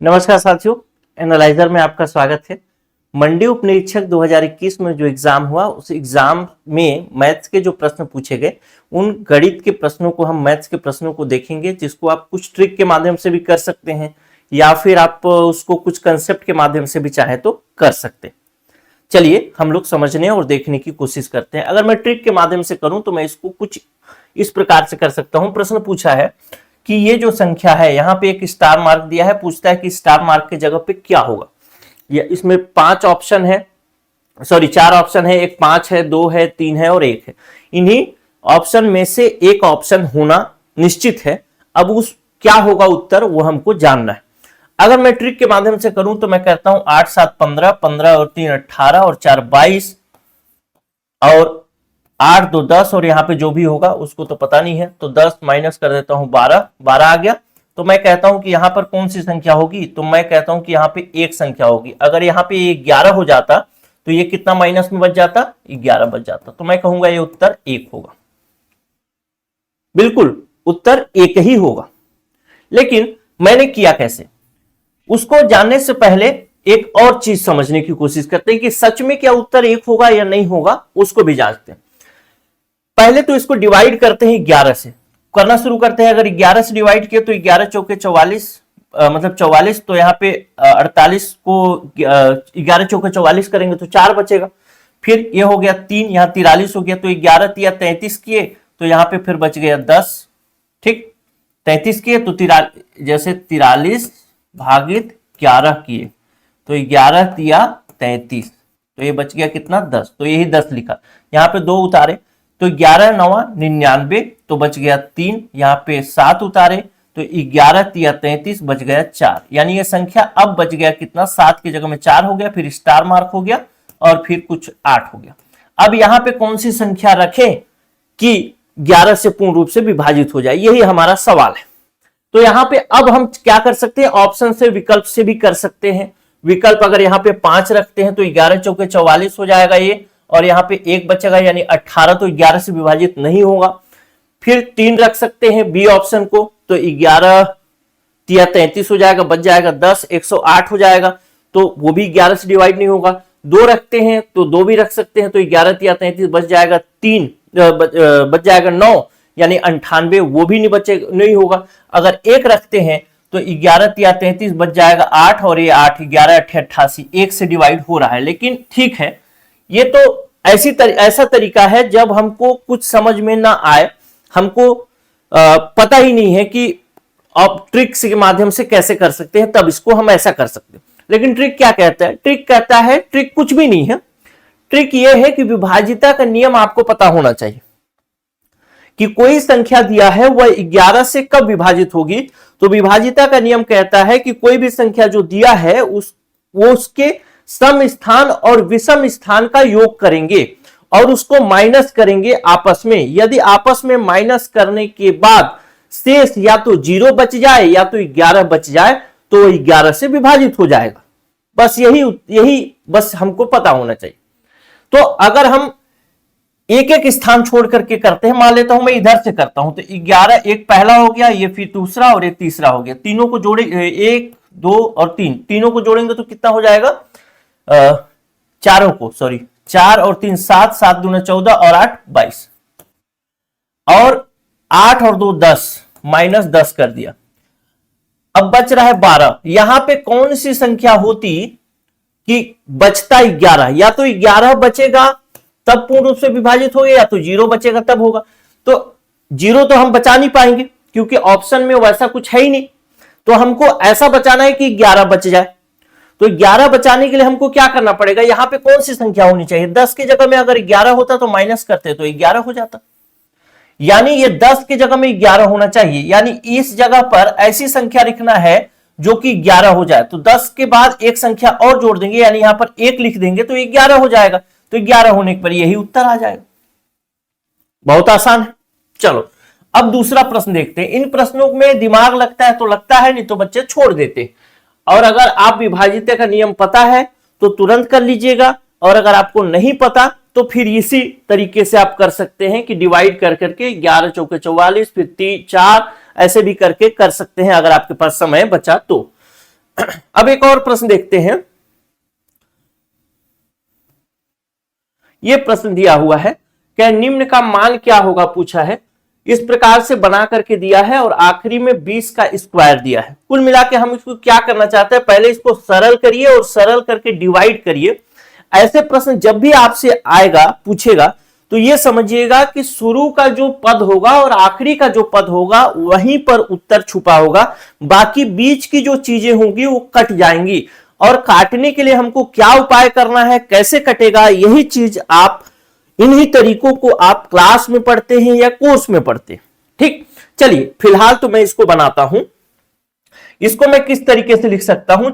नमस्कार साथियों, एनालाइजर में आपका स्वागत है। मंडी उप निरीक्षक 2021 में जो एग्जाम हुआ उस एग्जाम में मैथ्स के जो प्रश्न पूछे गए उन गणित के प्रश्नों को हम मैथ्स के प्रश्नों को देखेंगे, जिसको आप कुछ ट्रिक के माध्यम से भी कर सकते हैं या फिर आप उसको कुछ कंसेप्ट के माध्यम से भी चाहे तो कर सकते हैं। चलिए हम लोग समझने और देखने की कोशिश करते हैं। अगर मैं ट्रिक के माध्यम से करूं तो मैं इसको कुछ इस प्रकार से कर सकता हूं। प्रश्न पूछा है कि ये जो संख्या है यहाँ पे एक स्टार मार्क दिया है, पूछता है कि स्टार मार्क के जगह पे क्या होगा। ये इसमें 5 ऑप्शन है, सॉरी 4 ऑप्शन है, एक 5 है, 2 है, 3 है और 1 है। इन्हीं ऑप्शन में से एक ऑप्शन होना निश्चित है। अब उस क्या होगा उत्तर वो हमको जानना है। अगर मैं ट्रिक के माध्यम से करूं तो मैं कहता हूं 8 7 15, 15 और 3 18 और 4 22 और 8 2 10 और यहाँ पे जो भी होगा उसको तो पता नहीं है, तो 10 माइनस कर देता हूं 12 12 आ गया। तो मैं कहता हूं कि यहाँ पर कौन सी संख्या होगी, तो मैं कहता हूं कि यहाँ पे एक संख्या होगी। अगर यहाँ पे 11 हो जाता तो ये कितना माइनस में बच जाता, 11 बच जाता। तो मैं कहूंगा ये उत्तर 1 होगा। बिल्कुल उत्तर 1 ही होगा। लेकिन मैंने किया कैसे, उसको जानने से पहले एक और चीज समझने की कोशिश करते हैं कि सच में क्या उत्तर 1 होगा या नहीं होगा, उसको भी जांचते हैं। पहले तो इसको डिवाइड करते हैं 11 से, करना शुरू करते हैं। अगर 11 से डिवाइड किया तो 11 चौके 44, मतलब 44, तो यहाँ पे 48 को 11 चौके 44 करेंगे तो 4 बचेगा। फिर ये हो गया 3, यहाँ 43 हो गया, तो 11 तिया 33 किए तो यहाँ पे फिर बच गया 10। ठीक, 33 किए तो 43 भागित 11 किए तो 11 तिया 33, तो ये बच गया कितना 10, तो यही 10 लिखा। यहाँ पे 2 उतारे तो 11 9 99, तो बच गया 3। यहाँ पे 7 उतारे तो 11 तिया 33, बच गया 4। यानी ये संख्या अब बच गया कितना, 7 की जगह में 4 हो गया, फिर स्टार मार्क हो गया और फिर कुछ 8 हो गया। अब यहाँ पे कौन सी संख्या रखें कि 11 से पूर्ण रूप से विभाजित हो जाए, यही हमारा सवाल है। तो यहाँ पे अब हम क्या कर सकते हैं, ऑप्शन से विकल्प से भी कर सकते हैं। विकल्प अगर यहाँ पे 5 रखते हैं तो 11 चौके 44 हो जाएगा ये, और यहाँ पे 1 बचेगा यानी 18, तो 11 से विभाजित नहीं होगा। फिर 3 रख सकते हैं बी ऑप्शन को, तो 11 तिया 33 हो जाएगा, बच जाएगा 10, 108 हो जाएगा, तो वो भी 11 से डिवाइड नहीं होगा। 2 रखते हैं तो 2 भी रख सकते हैं, तो 11 तिया 33 बच जाएगा 3, बच जाएगा 9 यानी 98, वो भी नहीं होगा। अगर 1 रखते हैं तो 11 तिया 33 बच जाएगा 8, और ये 8 11 88, 1 से डिवाइड हो रहा है। लेकिन ठीक है, ये तो ऐसा तरीका है जब हमको कुछ समझ में ना आए, हमको पता ही नहीं है कि आप ट्रिक्स के माध्यम से कैसे कर सकते हैं, तब इसको हम ऐसा कर सकते हैं। लेकिन ट्रिक क्या कहता है, ट्रिक कहता है, ट्रिक कुछ भी नहीं है। ट्रिक ये है कि विभाजिता का नियम आपको पता होना चाहिए कि कोई संख्या दिया है वह 11 से कब विभाजित होगी। तो विभाजिता का नियम कहता है कि कोई भी संख्या जो दिया है वो उसके सम स्थान और विषम स्थान का योग करेंगे और उसको माइनस करेंगे आपस में। यदि आपस में माइनस करने के बाद शेष या तो 0 बच जाए या तो 11 बच जाए तो 11 से विभाजित हो जाएगा। बस यही बस हमको पता होना चाहिए। तो अगर हम एक एक स्थान छोड़ करके करते हैं, मान लेता हूं मैं इधर से करता हूं, तो 11 एक पहला हो गया, ये फिर दूसरा और एक तीसरा हो गया। तीनों को जोड़े, 1 2 और 3, तीनों को जोड़ेंगे तो कितना हो जाएगा, चारों को, सॉरी 4 और 3 7, 7 दूना 14 और 8 22, और 8 और 2 10, माइनस 10 कर दिया। अब बच रहा है 12। यहां पे कौन सी संख्या होती कि बचता 11, या तो 11 बचेगा तब पूर्ण रूप से विभाजित होगा, या तो 0 बचेगा तब होगा। तो 0 तो हम बचा नहीं पाएंगे क्योंकि ऑप्शन में वैसा कुछ है ही नहीं। तो हमको ऐसा बचाना है कि 11 बच जाए। तो 11 बचाने के लिए हमको क्या करना पड़ेगा, यहां पे कौन सी संख्या होनी चाहिए, 10 की जगह में अगर 11 होता तो माइनस करते तो 11 हो जाता, यानी ये 10 की जगह में 11 होना चाहिए। यानी इस जगह पर ऐसी संख्या लिखना है जो कि 11 हो जाए। तो 10 के बाद एक संख्या और जोड़ देंगे, यानी यहां पर 1 लिख देंगे तो 11 हो जाएगा। तो 11 होने पर यही उत्तर आ जाएगा। बहुत आसान है। चलो अब दूसरा प्रश्न देखते हैं। इन प्रश्नों में दिमाग लगता है तो लगता है, नहीं तो बच्चे छोड़ देते हैं। और अगर आप विभाजित का नियम पता है तो तुरंत कर लीजिएगा, और अगर आपको नहीं पता तो फिर इसी तरीके से आप कर सकते हैं कि डिवाइड कर करके 11 चौके 44, फिर 3 4 ऐसे भी करके कर सकते हैं अगर आपके पास समय बचा तो। अब एक और प्रश्न देखते हैं। यह प्रश्न दिया हुआ है, क्या निम्न का मान क्या होगा पूछा है। इस प्रकार से बना करके दिया है और आखिरी में 20 का स्क्वायर दिया है। कुल मिला के हम इसको क्या करना चाहते हैं, पहले इसको सरल करिए और सरल करके डिवाइड करिए। ऐसे प्रश्न जब भी आपसे आएगा पूछेगा तो ये समझिएगा कि शुरू का जो पद होगा और आखिरी का जो पद होगा वहीं पर उत्तर छुपा होगा, बाकी बीच की जो चीजें होंगी वो कट जाएंगी। और काटने के लिए हमको क्या उपाय करना है, कैसे कटेगा, यही चीज आप इन्हीं तरीकों को आप क्लास में पढ़ते हैं या कोर्स में पढ़ते हैं। ठीक, चलिए फिलहाल तो मैं इसको बनाता हूं। इसको मैं किस तरीके से लिख सकता हूं,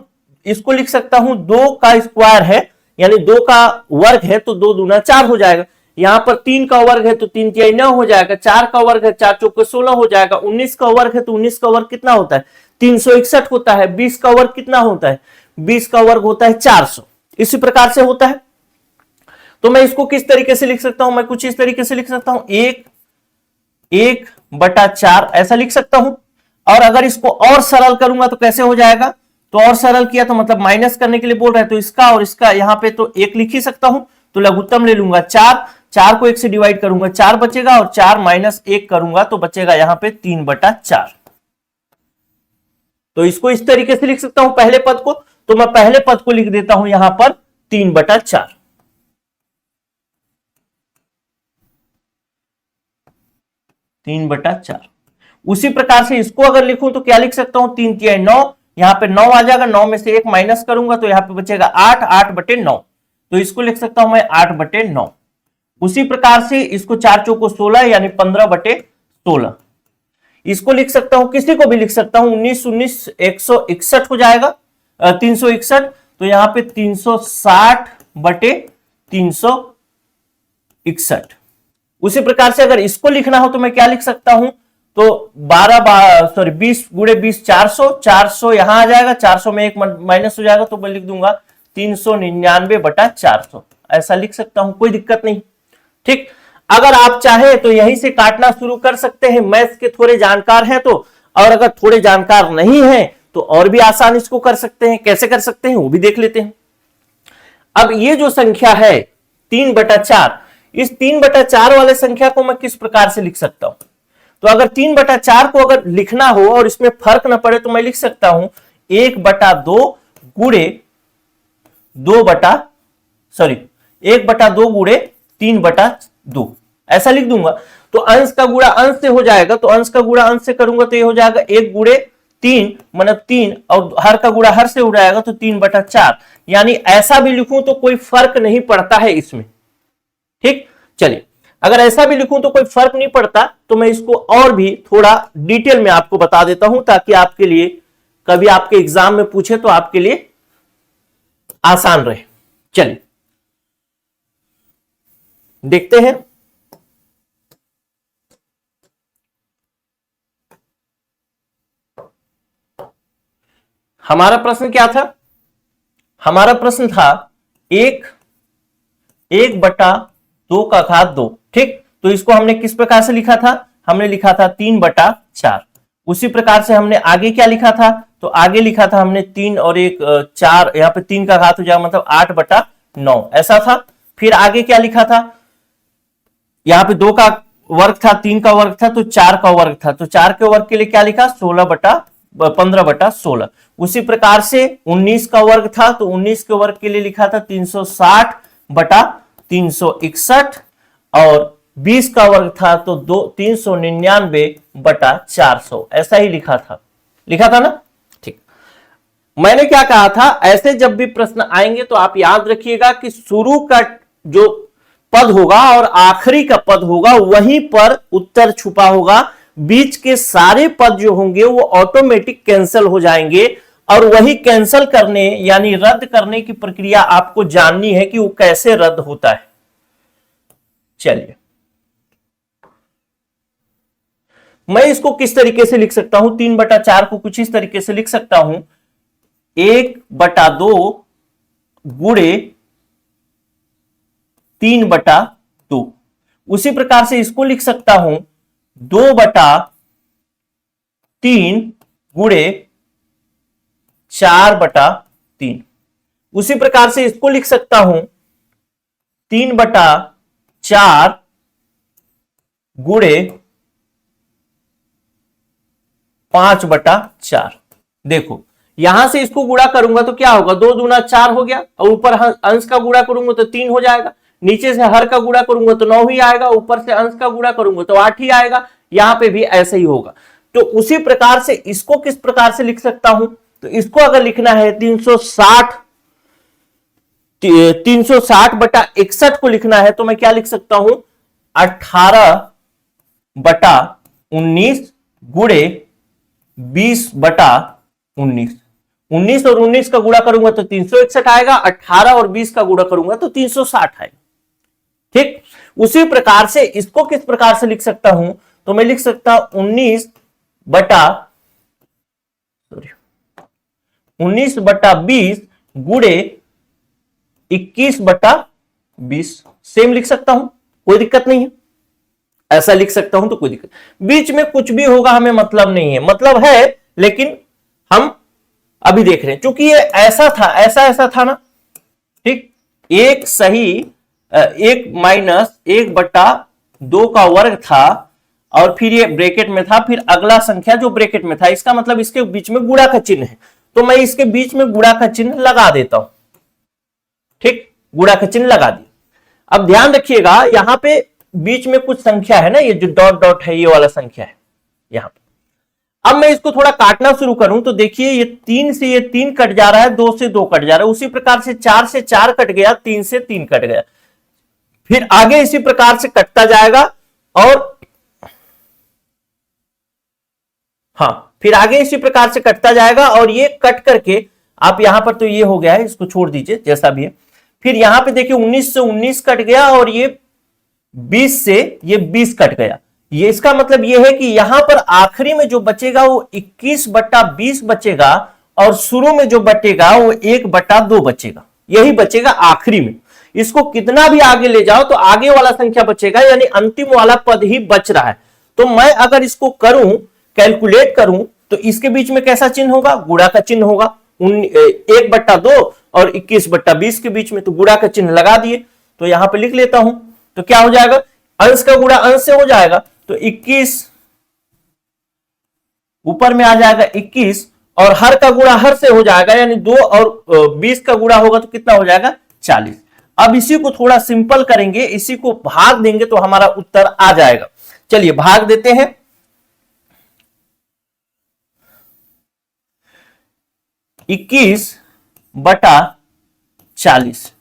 इसको लिख सकता हूं 2 का स्क्वायर है यानी 2 का वर्ग है तो 2 दूना 4 हो जाएगा। यहां पर 3 का वर्ग है तो 3 तिहाई 9 हो जाएगा। 4 का वर्ग है 4 चौके 16 हो जाएगा। 19 का वर्ग है तो 19 का वर्ग कितना होता है 361 होता है। 20 का वर्ग कितना होता है 20 का वर्ग होता है 400। इसी प्रकार से होता है। तो मैं इसको किस तरीके से लिख सकता हूं, मैं कुछ इस तरीके से लिख सकता हूं 1/4 ऐसा लिख सकता हूं। और अगर इसको और सरल करूंगा तो कैसे हो जाएगा, तो और सरल किया तो मतलब माइनस करने के लिए बोल रहे हैं तो इसका और इसका यहां पे तो 1 लिख ही सकता हूं, तो लघुत्तम ले लूंगा 4 को 1 से डिवाइड करूंगा 4 बचेगा और 4 - 1 करूंगा तो बचेगा यहां पे 3/4। तो इसको इस तरीके से लिख सकता हूं पहले पद को, तो मैं पहले पद को लिख देता हूं यहां पर 3/4। 3/4। उसी प्रकार से इसको अगर लिखूं तो क्या लिख सकता हूं 3 तिहाई 9, यहां पे 9 आ जाएगा, 9 में से 1 माइनस करूंगा तो यहां पे बचेगा 8/9। तो इसको लिख सकता हूं मैं 8/9। उसी प्रकार से इसको 4 चौको 16 यानी 15/16। इसको लिख सकता हूं, किसी को भी लिख सकता हूं 19 161 हो जाएगा 361, तो यहां पे 360/361। उसी प्रकार से अगर इसको लिखना हो तो मैं क्या लिख सकता हूं, तो 20 गुणे 20 400 यहां आ जाएगा, 400 में 1 माइनस हो जाएगा तो मैं लिख दूंगा 399/400 ऐसा लिख सकता हूं, कोई दिक्कत नहीं। ठीक, अगर आप चाहे तो यहीं से काटना शुरू कर सकते हैं, मैथ्स के थोड़े जानकार हैं तो, और अगर थोड़े जानकार नहीं है तो और भी आसान इसको कर सकते हैं। कैसे कर सकते हैं वो भी देख लेते हैं। अब ये जो संख्या है 3/4, इस 3/4 वाले संख्या को मैं किस प्रकार से लिख सकता हूं, तो अगर 3/4 को अगर लिखना हो और इसमें फर्क ना पड़े तो मैं लिख सकता हूं 1/2 गुणे 1/2 गुणे 3/2 ऐसा लिख दूंगा। तो अंश का गुणा अंश से हो जाएगा, तो अंश का गुणा अंश से करूंगा तो ये हो जाएगा 1 गुणे 3 मतलब 3, और हर का गुणा हर से हो जाएगा तो 3/4। यानी ऐसा भी लिखूं तो कोई फर्क नहीं पड़ता है इसमें। ठीक, चलिए अगर ऐसा भी लिखूं तो कोई फर्क नहीं पड़ता तो मैं इसको और भी थोड़ा डिटेल में आपको बता देता हूं ताकि आपके लिए कभी आपके एग्जाम में पूछे तो आपके लिए आसान रहे। चलिए देखते हैं। हमारा प्रश्न क्या था, हमारा प्रश्न था 1/2 का घात 2। ठीक, तो इसको हमने किस प्रकार से लिखा था, हमने लिखा था 3/4। उसी प्रकार से हमने आगे क्या लिखा था, तो आगे लिखा था हमने 3 और 1 4, यहां पे 3 का घात हो जाएगा मतलब 8/9 ऐसा था। फिर आगे क्या लिखा था, यहां पे 2 का वर्ग था, 3 का वर्ग था तो 4 का वर्ग था, तो 4 के वर्ग के लिए क्या लिखा 15/16। उसी प्रकार से 19 का वर्ग था तो 19 के वर्ग के लिए लिखा था 360/361, और 20 का वर्ग था तो 399/400 ऐसा ही लिखा था ना। ठीक, मैंने क्या कहा था, ऐसे जब भी प्रश्न आएंगे तो आप याद रखिएगा कि शुरू का जो पद होगा और आखिरी का पद होगा वहीं पर उत्तर छुपा होगा। बीच के सारे पद जो होंगे वो ऑटोमेटिक कैंसिल हो जाएंगे, और वही कैंसिल करने यानी रद्द करने की प्रक्रिया आपको जाननी है कि वो कैसे रद्द होता है। चलिए मैं इसको किस तरीके से लिख सकता हूं, 3/4 को कुछ इस तरीके से लिख सकता हूं 1/2 गुणे 3/2। उसी प्रकार से इसको लिख सकता हूं 2/3 गुणे 4/3। उसी प्रकार से इसको लिख सकता हूं 3/4 गुणे 5/4। देखो यहां से इसको गुणा करूंगा तो क्या होगा, 2 दूना 4 हो गया, और ऊपर अंश का गुणा करूंगा तो 3 हो जाएगा, नीचे से हर का गुणा करूंगा तो 9 ही आएगा, ऊपर से अंश का गुणा करूंगा तो 8 ही आएगा। यहां पे भी ऐसे ही होगा। तो उसी प्रकार से इसको किस प्रकार से लिख सकता हूं, तो इसको अगर लिखना है 360/61 को लिखना है तो मैं क्या लिख सकता हूं, 18/19 गुणे 20/19। 19 और 19 का गुणा करूंगा तो 361 आएगा, 18 और 20 का गुणा करूंगा तो 360 आएगा। ठीक, उसी प्रकार से इसको किस प्रकार से लिख सकता हूं, तो मैं लिख सकता हूं 19/20 गुणे 21/20। सेम लिख सकता हूं, कोई दिक्कत नहीं है, ऐसा लिख सकता हूं तो कोई दिक्कत। बीच में कुछ भी होगा हमें मतलब नहीं है, मतलब है लेकिन हम अभी देख रहे हैं, क्योंकि ये ऐसा था, ऐसा था ना। ठीक, एक सही 1 माइनस 1/2 का वर्ग था, और फिर ये ब्रैकेट में था, फिर अगला संख्या जो ब्रैकेट में था, इसका मतलब इसके बीच में गुणा का चिन्ह है, तो मैं इसके बीच में गुणा का चिन्ह लगा देता हूं। ठीक, गुणा का चिन्ह लगा दिया। अब ध्यान रखिएगा, यहां पे बीच में कुछ संख्या है ना, ये जो डॉट डॉट है, ये वाला संख्या है यहां पे। अब मैं इसको थोड़ा काटना शुरू करूं तो देखिए, ये 3 से ये 3 कट जा रहा है, 2 से 2 कट जा रहा है, उसी प्रकार से 4 से 4 कट गया, 3 से 3 कट गया, फिर आगे इसी प्रकार से कटता जाएगा, और हाँ, फिर आगे इसी प्रकार से कटता जाएगा, और ये कट करके आप यहां पर, तो ये हो गया है, इसको छोड़ दीजिए जैसा भी है। फिर यहां पे देखिए 19 से 19 कट गया, और ये 20 से ये 20 कट गया। ये इसका मतलब ये है कि यहां पर आखिरी में जो बचेगा वो 21/20 बचेगा, और शुरू में जो बचेगा वो 1/2 बचेगा, यही बचेगा आखिरी में। इसको कितना भी आगे ले जाओ तो आगे वाला संख्या बचेगा, यानी अंतिम वाला पद ही बच रहा है। तो मैं अगर इसको करूं, कैलकुलेट करूं, तो इसके बीच में कैसा चिन्ह होगा, गुणा का चिन्ह होगा। 1/2 और 21/20 के बीच में, तो गुणा का चिन्ह लगा दिए। तो यहां पे लिख लेता हूं, तो क्या हो जाएगा, अंश का गुणा अंश से हो जाएगा, तो 21 ऊपर में आ जाएगा 21, और हर का गुणा हर से हो जाएगा, यानी 2 और 20 का गुणा होगा तो कितना हो जाएगा, 40। अब इसी को थोड़ा सिंपल करेंगे, इसी को भाग देंगे तो हमारा उत्तर आ जाएगा। चलिए भाग देते हैं। 21/40,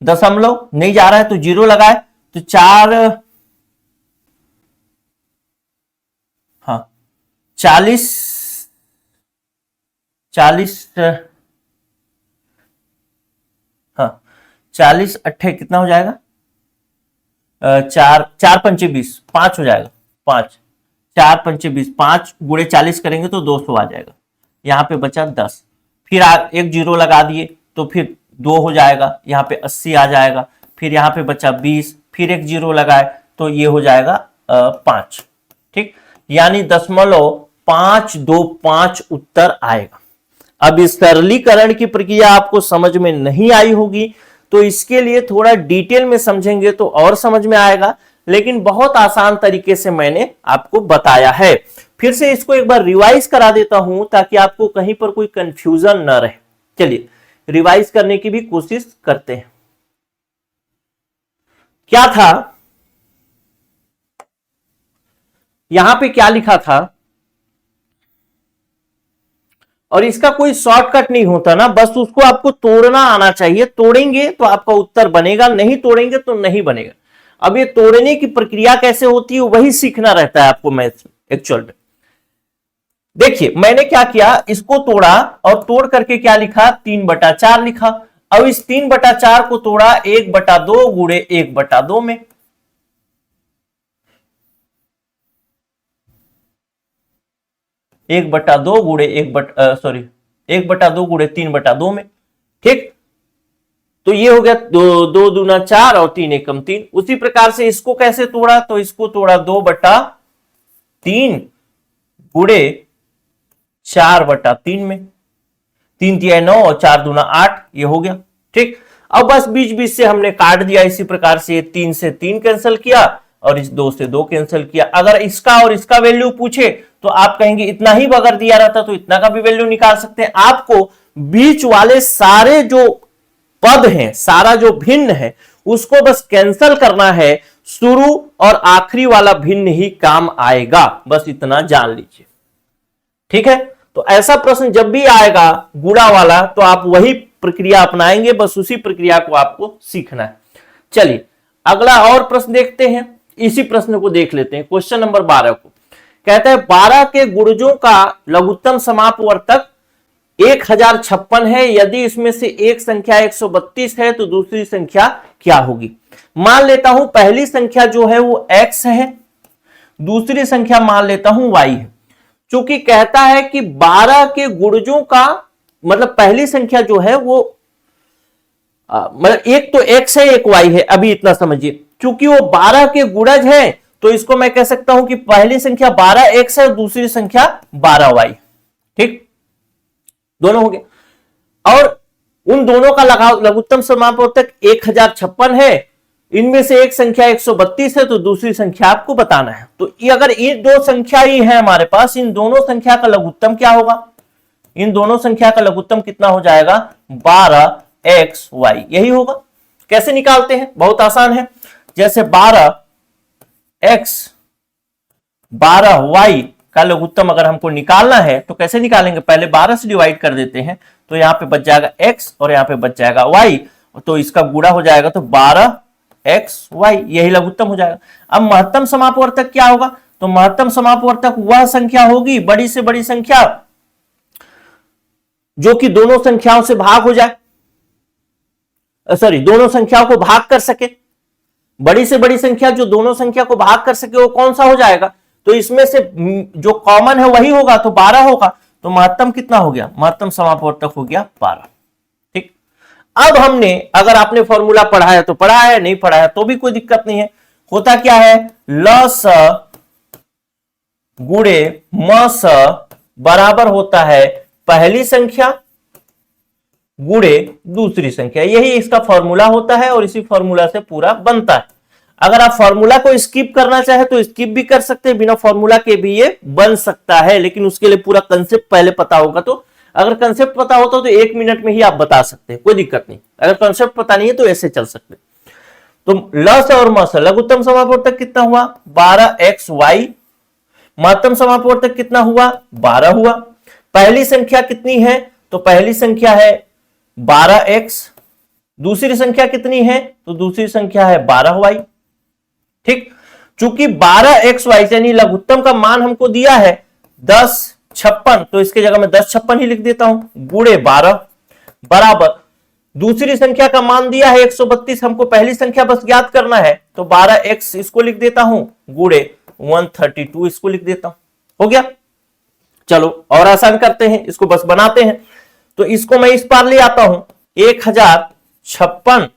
दशमलव नहीं जा रहा है तो 0 लगाए, तो 4, हाँ 40 हाँ 40 अट्ठे कितना हो जाएगा, 4 पंचे 20, 5 हो जाएगा, 5 4 पंचे 20, 5 गुणे 40 करेंगे तो 200 आ जाएगा। यहाँ पे बचा 10, फिर एक 0 लगा दिए तो फिर 2 हो जाएगा, यहाँ पे 80 आ जाएगा, फिर यहाँ पे बचा 20, फिर एक 0 लगाए तो ये हो जाएगा 5। ठीक, यानी 0.525 उत्तर आएगा। अब इस सरलीकरण की प्रक्रिया आपको समझ में नहीं आई होगी, तो इसके लिए थोड़ा डिटेल में समझेंगे तो और समझ में आएगा, लेकिन बहुत आसान तरीके से मैंने आपको बताया है। फिर से इसको एक बार रिवाइज करा देता हूं ताकि आपको कहीं पर कोई कंफ्यूजन न रहे। चलिए रिवाइज करने की भी कोशिश करते हैं। क्या था, यहां पे क्या लिखा था, और इसका कोई शॉर्टकट नहीं होता ना, बस उसको आपको तोड़ना आना चाहिए। तोड़ेंगे तो आपका उत्तर बनेगा, नहीं तोड़ेंगे तो नहीं बनेगा। अब ये तोड़ने की प्रक्रिया कैसे होती है वही सीखना रहता है आपको मैथ्स एक्चुअल में। देखिए मैंने क्या किया, इसको तोड़ा और तोड़ करके क्या लिखा, 3/4 लिखा। अब इस 3/4 को तोड़ा 1/2 गुणे 1/2 में, 1/2 गुणे 1/2 गुणे 3/2 में। ठीक, तो ये हो गया 2 दूना 4 और 3 एकम 3। उसी प्रकार से इसको कैसे तोड़ा, तो इसको तोड़ा 2/3 गुणे 4/3 में। 3 तिया 9 और 4 दूना 8, ये हो गया। ठीक, अब बस बीच बीच से हमने काट दिया इसी प्रकार से, 3 से 3 कैंसिल किया और इस 2 से 2 कैंसिल किया। अगर इसका और इसका वैल्यू पूछे तो आप कहेंगे इतना ही अगर दिया रहता तो इतना का भी वैल्यू निकाल सकते हैं। आपको बीच वाले सारे जो पद हैं, सारा जो भिन्न है उसको बस कैंसिल करना है, शुरू और आखिरी वाला भिन्न ही काम आएगा, बस इतना जान लीजिए। ठीक है, तो ऐसा प्रश्न जब भी आएगा गुणा वाला तो आप वही प्रक्रिया अपनाएंगे, बस उसी प्रक्रिया को आपको सीखना है। चलिए अगला और प्रश्न देखते हैं, इसी प्रश्न को देख लेते हैं, क्वेश्चन नंबर 12 को। कहता है 12 के गुणजों का लघुत्तम समापवर्तक 1056 है, यदि इसमें से एक संख्या 132 है तो दूसरी संख्या क्या होगी। मान लेता हूं पहली संख्या जो है वो x है, दूसरी संख्या मान लेता हूं y है। चूंकि कहता है कि 12 के गुणजों का मतलब पहली संख्या जो है वो मतलब एक तो x है एक y है, अभी इतना समझिए। चूंकि वो 12 के गुणज है तो इसको मैं कह सकता हूं कि पहली संख्या 12x है और दूसरी संख्या 12y। ठीक, दोनों हो गए। और उन दोनों का लघुत्तम समापवर्तक 1056 है, इनमें से एक संख्या 132 है तो दूसरी संख्या आपको बताना है। तो ये अगर ये दो संख्या ही है हमारे पास, इन दोनों संख्या का लघुत्तम क्या होगा, इन दोनों संख्या का लघुत्तम कितना हो जाएगा 12xy, यही होगा। कैसे निकालते हैं, बहुत आसान है। जैसे 12x 12y का लघुत्तम अगर हमको निकालना है तो कैसे निकालेंगे, पहले 12 से डिवाइड कर देते हैं तो यहां पे बच जाएगा x और यहां पे बच जाएगा y, तो इसका गुणा हो जाएगा तो 12xy, यही लघुत्तम हो जाएगा। अब महत्तम समापवर्तक क्या होगा, तो महत्तम समापवर्तक वह संख्या होगी, बड़ी से बड़ी संख्या जो कि दोनों संख्याओं से भाग हो जाए, सॉरी दोनों संख्याओं को भाग कर सके। बड़ी से बड़ी संख्या जो दोनों संख्या को भाग कर सके वो कौन सा हो जाएगा, तो इसमें से जो कॉमन है वही होगा, तो 12 होगा। तो महत्तम कितना हो गया, महत्तम समापवर्तक हो गया 12। ठीक, अब हमने अगर आपने फॉर्मूला पढ़ा है तो पढ़ा है, नहीं पढ़ा है तो भी कोई दिक्कत नहीं है। होता क्या है, लस गुणे मस बराबर होता है पहली संख्या गुणे दूसरी संख्या, यही इसका फॉर्मूला होता है और इसी फॉर्मूला से पूरा बनता है। अगर आप फॉर्मूला को स्किप करना चाहे तो स्किप भी कर सकते हैं, बिना फॉर्मूला के भी ये बन सकता है, लेकिन उसके लिए पूरा कंसेप्ट पहले पता होगा। तो अगर कंसेप्ट पता होता तो 1 मिनट में ही आप बता सकते हैं, कोई दिक्कत नहीं। अगर कंसेप्ट पता नहीं है तो ऐसे चल सकते। तो लस और मस, लघुत्तम समापवर्तक कितना हुआ 12xy, महत्तम समापवर्तक कितना हुआ 12 हुआ। पहली संख्या कितनी है, तो पहली संख्या है 12x, दूसरी संख्या कितनी है, तो दूसरी संख्या है 12y। ठीक, चूंकि 12xy यानी लघुत्तम का मान हमको दिया है 1056, तो इसके जगह मैं 1056 ही लिख देता हूं, गुणे 12 बराबर दूसरी संख्या का मान दिया है 132, हमको पहली संख्या बस ज्ञात करना है, तो 12x इसको लिख देता हूं, गुणे 132 इसको लिख देता हूं, हो गया। चलो और आसान करते हैं, इसको बस बनाते हैं। तो इसको मैं इस पार ले आता हूं, 1056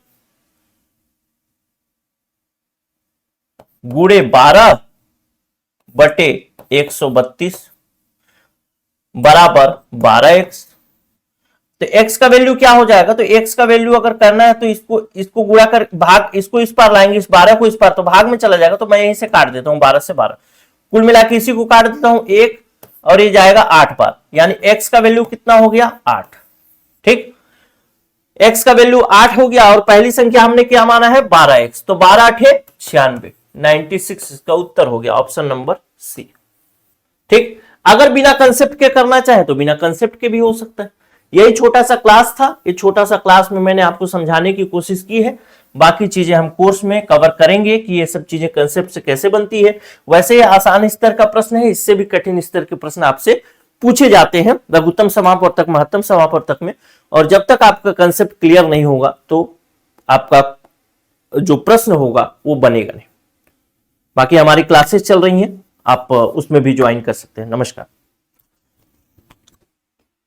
गुणे 12 बटे 132 बराबर 12x। तो x का वैल्यू क्या हो जाएगा, तो x का वैल्यू अगर करना है तो इसको गुणा कर भाग, इसको इस पार लाएंगे, इस 12 को इस पार, तो भाग में चला जाएगा, तो मैं यहीं से काट देता हूं 12 से 12, कुल मिला के इसी को काट देता हूं 1 और ये जाएगा 8 बार, यानी x का वैल्यू कितना हो गया 8। ठीक, x का वैल्यू 8 हो गया और पहली संख्या हमने क्या माना है 12x, तो 12 8 96, 96 इसका उत्तर हो गया, ऑप्शन नंबर सी। ठीक, अगर बिना कंसेप्ट के करना चाहे तो बिना कंसेप्ट के भी हो सकता है। यही छोटा सा क्लास था, ये छोटा सा क्लास में मैंने आपको समझाने की कोशिश की है, बाकी चीजें हम कोर्स में कवर करेंगे कि ये सब चीजें कंसेप्ट से कैसे बनती है। वैसे ये आसान स्तर का प्रश्न है, इससे भी कठिन स्तर के प्रश्न आपसे पूछे जाते हैं लघुत्तम समापवर्तक महत्तम समापवर्तक में, और जब तक आपका कंसेप्ट क्लियर नहीं होगा तो आपका जो प्रश्न होगा वो बनेगा नहीं। बाकी हमारी क्लासेस चल रही हैं, आप उसमें भी ज्वाइन कर सकते हैं। नमस्कार।